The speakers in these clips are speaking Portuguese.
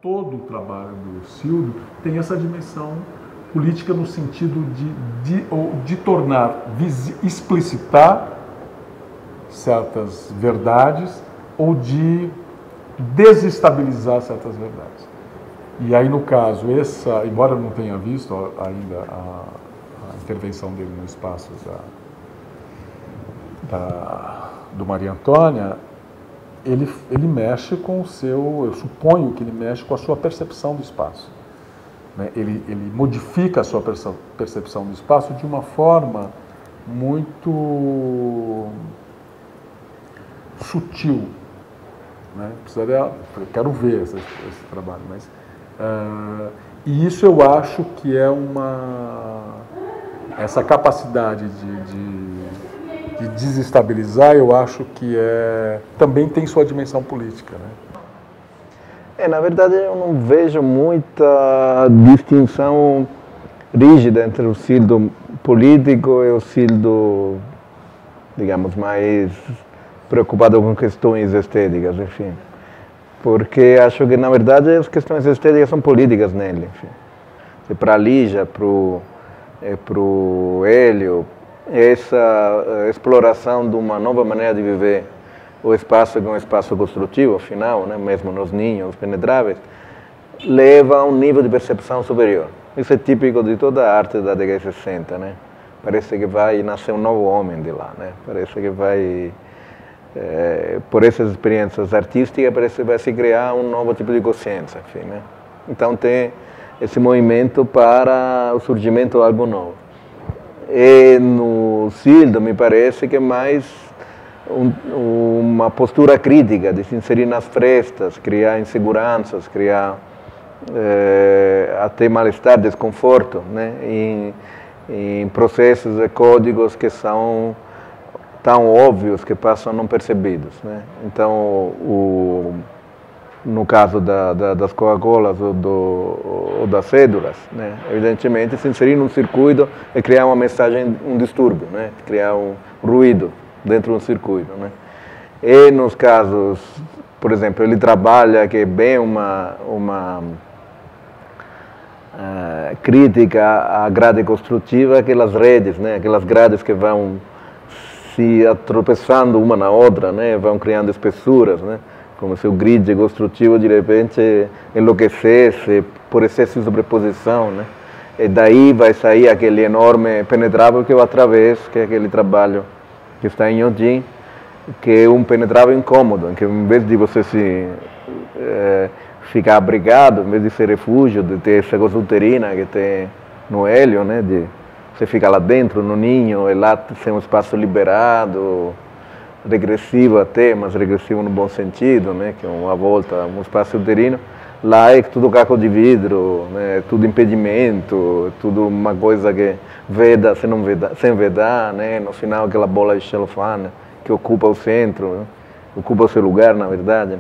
todo o trabalho do Cildo tem essa dimensão política no sentido de tornar, explicitar certas verdades ou de desestabilizar certas verdades. E aí, no caso, embora eu não tenha visto ainda a intervenção dele no espaço do Maria Antônia, ele mexe com o seu, eu suponho que ele mexe com a sua percepção do espaço. Né? Ele modifica a sua percepção do espaço de uma forma muito sutil. Né? Eu quero ver esse trabalho, mas e isso eu acho que é essa capacidade de desestabilizar, eu acho que também tem sua dimensão política, né? Na verdade, eu não vejo muita distinção rígida entre o Cildo político e o Cildo, digamos, mais preocupado com questões estéticas, enfim. Porque acho que, na verdade, as questões estéticas são políticas nele, enfim. Para a Lígia, para o Hélio, essa exploração de uma nova maneira de viver o espaço, que é um espaço construtivo, afinal, né, mesmo nos ninhos penetráveis, leva a um nível de percepção superior. Isso é típico de toda a arte da década de 60, né? Parece que vai nascer um novo homem de lá, né? Parece que vai, por essas experiências artísticas, parece que vai se criar um novo tipo de consciência, enfim, né? Então tem esse movimento para o surgimento de algo novo. E no Cildo me parece que é mais uma postura crítica, de se inserir nas frestas, criar inseguranças, criar até mal-estar, desconforto, né? em processos e códigos que são tão óbvios que passam não percebidos, né? Então, no caso das Coca-Colas ou das cédulas, né? Evidentemente, se inserir num circuito é criar uma mensagem, um distúrbio, né? Criar um ruído dentro de um circuito, né? E nos casos, por exemplo, ele trabalha que é bem uma crítica à grade construtiva, aquelas redes, né? Aquelas grades que vão se tropeçando uma na outra, né? Vão criando espessuras, né? Como se o grid construtivo de repente enlouquecesse por excesso de sobreposição, né? E daí vai sair aquele enorme penetrável que é o através, que é aquele trabalho que está em Odin, que é um penetrável incômodo, em que em vez de você ficar abrigado, em vez de ser refúgio, de ter essa coisa uterina que tem no hélio, né? De você ficar lá dentro, no ninho, e lá ser um espaço liberado, regressivo até, mas regressivo no bom sentido, né? Que é uma volta, um espaço uterino. Lá é tudo caco de vidro, né? Tudo impedimento, tudo uma coisa que veda sem vedar, né? No final aquela bola de celofane que ocupa o centro, né? Ocupa o seu lugar, na verdade.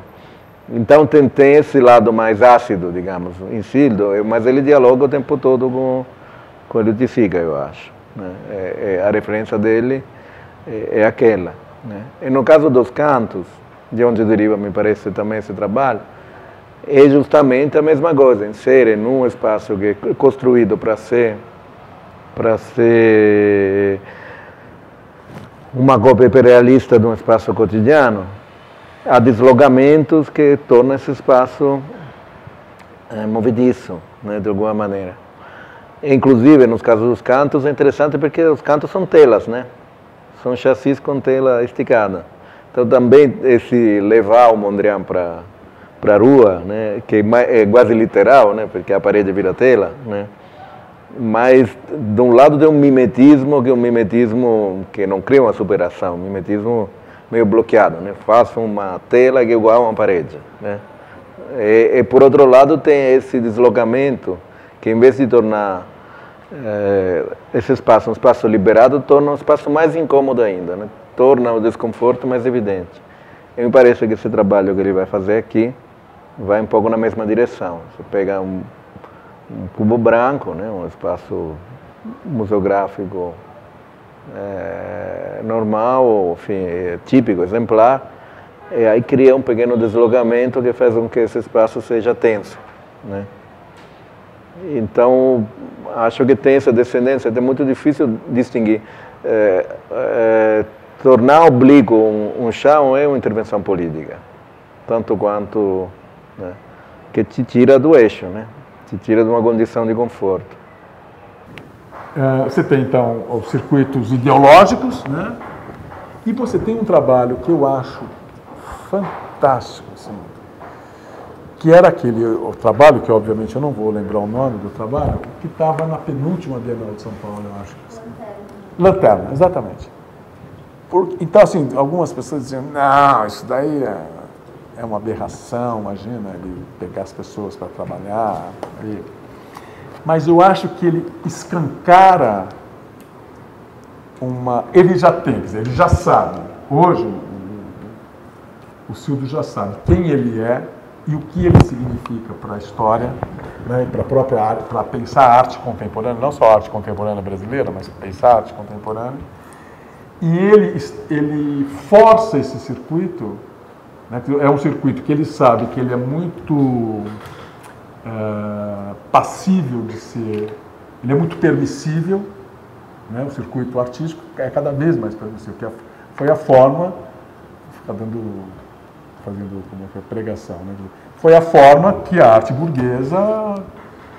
Então tem esse lado mais ácido, digamos, em Cildo, mas ele dialoga o tempo todo com a Lucifica, eu acho, né? A referência dele é aquela, né? E no caso dos cantos, de onde deriva, me parece, também esse trabalho, é justamente a mesma coisa, inserir num espaço que é construído para ser uma cópia hiperrealista de um espaço cotidiano, há deslocamentos que tornam esse espaço movediço, né, de alguma maneira. Inclusive, nos casos dos cantos, é interessante porque os cantos são telas, né? São chassis com tela esticada. Então, também, esse levar o Mondrian para a rua, né, que é quase literal, né, porque a parede vira tela, né? Mas, de um lado, tem um mimetismo, que é um mimetismo que não cria uma superação, um mimetismo meio bloqueado, né? Faço uma tela que é igual a uma parede, né? E por outro lado, tem esse deslocamento, que em vez de tornar esse espaço um espaço liberado, torna um espaço mais incômodo ainda, né? Torna o desconforto mais evidente. E me parece que esse trabalho que ele vai fazer aqui vai um pouco na mesma direção. Você pega um cubo branco, né? Um espaço museográfico normal, enfim, típico, exemplar, e aí cria um pequeno deslocamento que faz com que esse espaço seja tenso, né? Então, acho que tem essa descendência, é muito difícil distinguir. Tornar oblíquo um chão é uma intervenção política, tanto quanto, né, que te tira do eixo, né? Te tira de uma condição de conforto. Você tem, então, os circuitos ideológicos, né? E você tem um trabalho que eu acho fantástico, assim, que era o trabalho, que obviamente eu não vou lembrar o nome do trabalho, que estava na penúltima Bienal de São Paulo, eu acho. Lanterna, exatamente. Então, assim, algumas pessoas diziam, não, isso daí é uma aberração, imagina ele pegar as pessoas para trabalhar. Mas eu acho que ele escancara ele já tem, quer dizer, ele já sabe, hoje o Cildo já sabe quem ele é e o que ele significa para a história, né, e para a própria arte, para pensar a arte contemporânea, não só a arte contemporânea brasileira, mas pensar a arte contemporânea. E ele força esse circuito, né, que é um circuito que ele sabe que ele é muito passível de ser, ele é muito permissível, né, o circuito artístico é cada vez mais permissível, que foi a forma, fazendo como é que é, pregação, né, foi a forma que a arte burguesa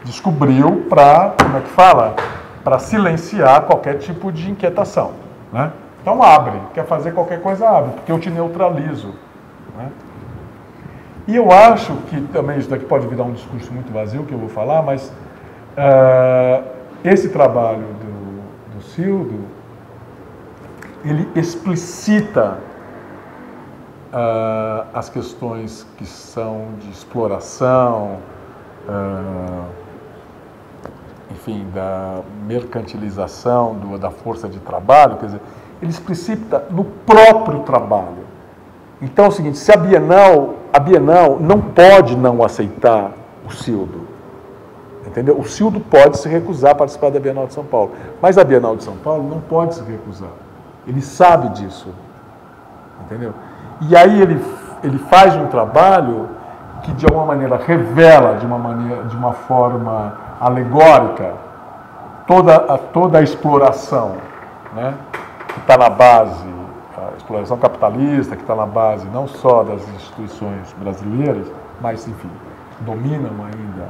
descobriu para, como é que fala, para silenciar qualquer tipo de inquietação, né? Então abre, quer fazer qualquer coisa, abre, porque eu te neutralizo, né? E eu acho que também isso daqui pode virar um discurso muito vazio, que eu vou falar, mas esse trabalho do Cildo, ele explicita as questões que são de exploração, enfim, da mercantilização da força de trabalho, quer dizer, ele explicita no próprio trabalho. Então é o seguinte, se a Bienal não pode não aceitar o Cildo, entendeu? O Cildo pode se recusar a participar da Bienal de São Paulo, mas a Bienal de São Paulo não pode se recusar. Ele sabe disso, entendeu? E aí ele faz um trabalho que de alguma maneira revela de uma forma alegórica toda a exploração, né, que está na base, a exploração capitalista, que está na base não só das instituições brasileiras, mas, enfim, dominam ainda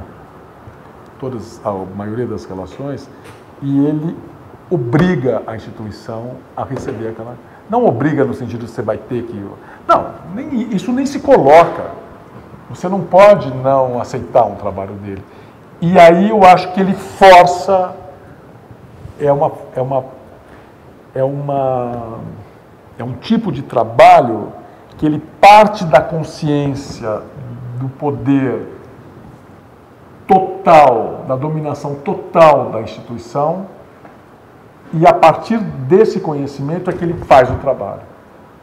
a maioria das relações, e ele obriga a instituição a receber aquela... Não obriga no sentido de você vai ter que... Não, isso nem se coloca. Você não pode não aceitar um trabalho dele. E aí eu acho que ele força... É um tipo de trabalho que ele parte da consciência do poder total, da dominação total da instituição, e a partir desse conhecimento é que ele faz o trabalho,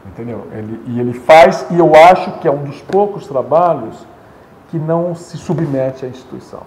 entendeu? Ele faz, e eu acho que é um dos poucos trabalhos que não se submete à instituição.